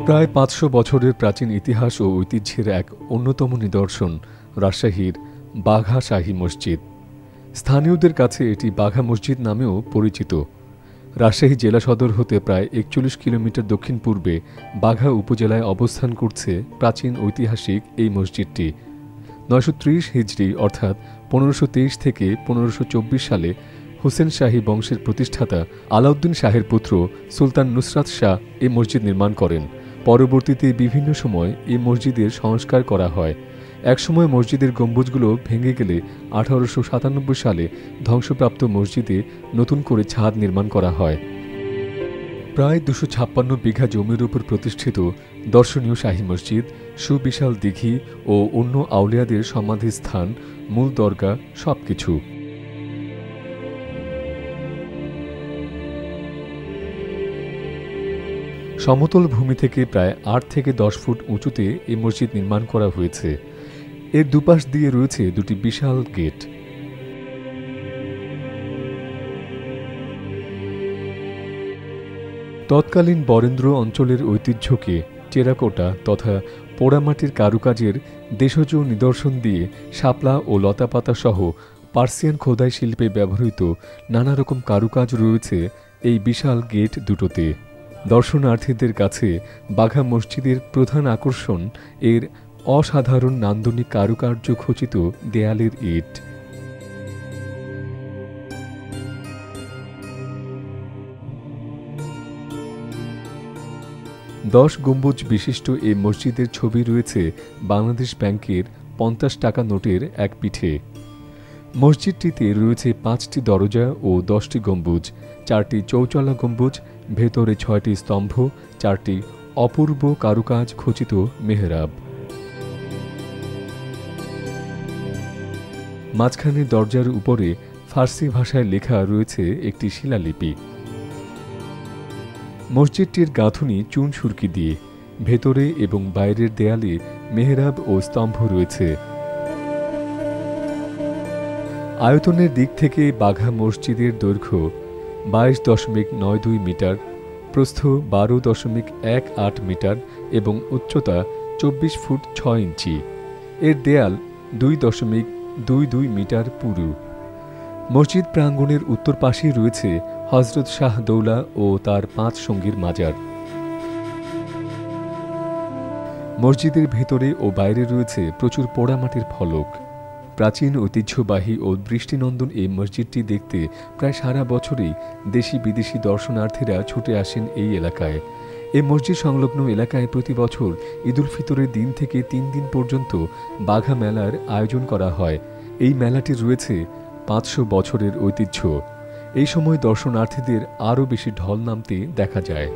প্রায় ৫০০ বছরের প্রাচীন ইতিহাস ও ঐতিহ্যের এক অন্যতম নিদর্শন রাজশাহীর বাঘা শাহী মসজিদ। স্থানীয়দের কাছে এটি বাঘা মসজিদ নামেও পরিচিত। রাজশাহী জেলা সদর হতে প্রায় ৪১ কিলোমিটার দক্ষিণ পূর্বে বাঘা উপজেলায় অবস্থান করছে প্রাচীন ঐতিহাসিক এই মসজিদটি। ৯৩০ হিজরি অর্থাৎ ১৫২৩ থেকে ১৫২৪ সালে হুসেন শাহী বংশের প্রতিষ্ঠাতা আলাউদ্দিন শাহের পুত্র সুলতান নুসরাত শাহ এই মসজিদ নির্মাণ করেন। পরবর্তীতে বিভিন্ন সময় এই মসজিদের সংস্কার করা হয়। একসময় মসজিদের গম্বুজগুলো ভেঙে গেলে ১৮৯৭ সালে ধ্বংসপ্রাপ্ত মসজিদে নতুন করে ছাদ নির্মাণ করা হয়। প্রায় ২৫৬ বিঘা জমির উপর প্রতিষ্ঠিত দর্শনীয় শাহী মসজিদ, সুবিশাল দিঘি ও অন্য আউলিয়াদের সমাধিস্থান, মূল দরগা সবকিছু। সমতল ভূমি থেকে প্রায় ৮ থেকে ১০ ফুট উঁচুতে এই মসজিদ নির্মাণ করা হয়েছে। এর দুপাশ দিয়ে রয়েছে দুটি বিশাল গেট। তৎকালীন বরেন্দ্র অঞ্চলের ঐতিহ্যকে টেরাকোটা তথা পোড়ামাটির কারুকাজের দেশজ নিদর্শন দিয়ে শাপলা ও লতাপাতা সহ পার্সিয়ান খোদাই শিল্পে ব্যবহৃত নানা রকম কারুকাজ রয়েছে এই বিশাল গেট দুটোতে। দর্শনার্থীদের কাছে বাঘা মসজিদের প্রধান আকর্ষণ এর অসাধারণ নান্দনিক কারুকার্য খচিত দেয়ালের ইট। দশ গম্বুজ বিশিষ্ট এই মসজিদের ছবি রয়েছে বাংলাদেশ ব্যাংকের ৫০ টাকা নোটের এক পিঠে। মসজিদটিতে রয়েছে ৫টি দরজা ও ১০টি গম্বুজ, ৪টি চৌচলা গম্বুজ, ভেতরে ৬টি স্তম্ভ, ৪টি অপূর্ব কারুকাজ খচিত মেহরাব। মাঝখানে দরজার উপরে ফার্সি ভাষায় লেখা রয়েছে একটি শিলালিপি। মসজিদটির গাঁথুনি চুন সুরকি দিয়ে, ভেতরে এবং বাইরের দেয়ালে মেহরাব ও স্তম্ভ রয়েছে। আয়তনের দিক থেকে বাঘা মসজিদের দৈর্ঘ্য ২২.৯২ মিটার, প্রস্থ ১২.১৮ মিটার এবং উচ্চতা ২৪ ফুট ৬ ইঞ্চি। এর দেয়াল ২.২২ মিটার পুরু। মসজিদ প্রাঙ্গণের উত্তর পাশেই রয়েছে হযরত শাহ দৌলা ও তার ৫ সঙ্গীর মাজার। মসজিদের ভেতরে ও বাইরে রয়েছে প্রচুর পোড়ামাটির ফলক। প্রাচীন ঐতিহ্যবাহী ও দৃষ্টিনন্দন এই মসজিদটি দেখতে প্রায় সারা বছরই দেশি বিদেশি দর্শনার্থীরা ছুটে আসেন এই এলাকায়। এই মসজিদ সংলগ্ন এলাকায় প্রতি বছর ঈদুল ফিতরের দিন থেকে ৩ দিন পর্যন্ত বাঘা মেলার আয়োজন করা হয়। এই মেলাটির রয়েছে ৫০০ বছরের ঐতিহ্য। এই সময় দর্শনার্থীদের আরও বেশি ঢল নামতে দেখা যায়।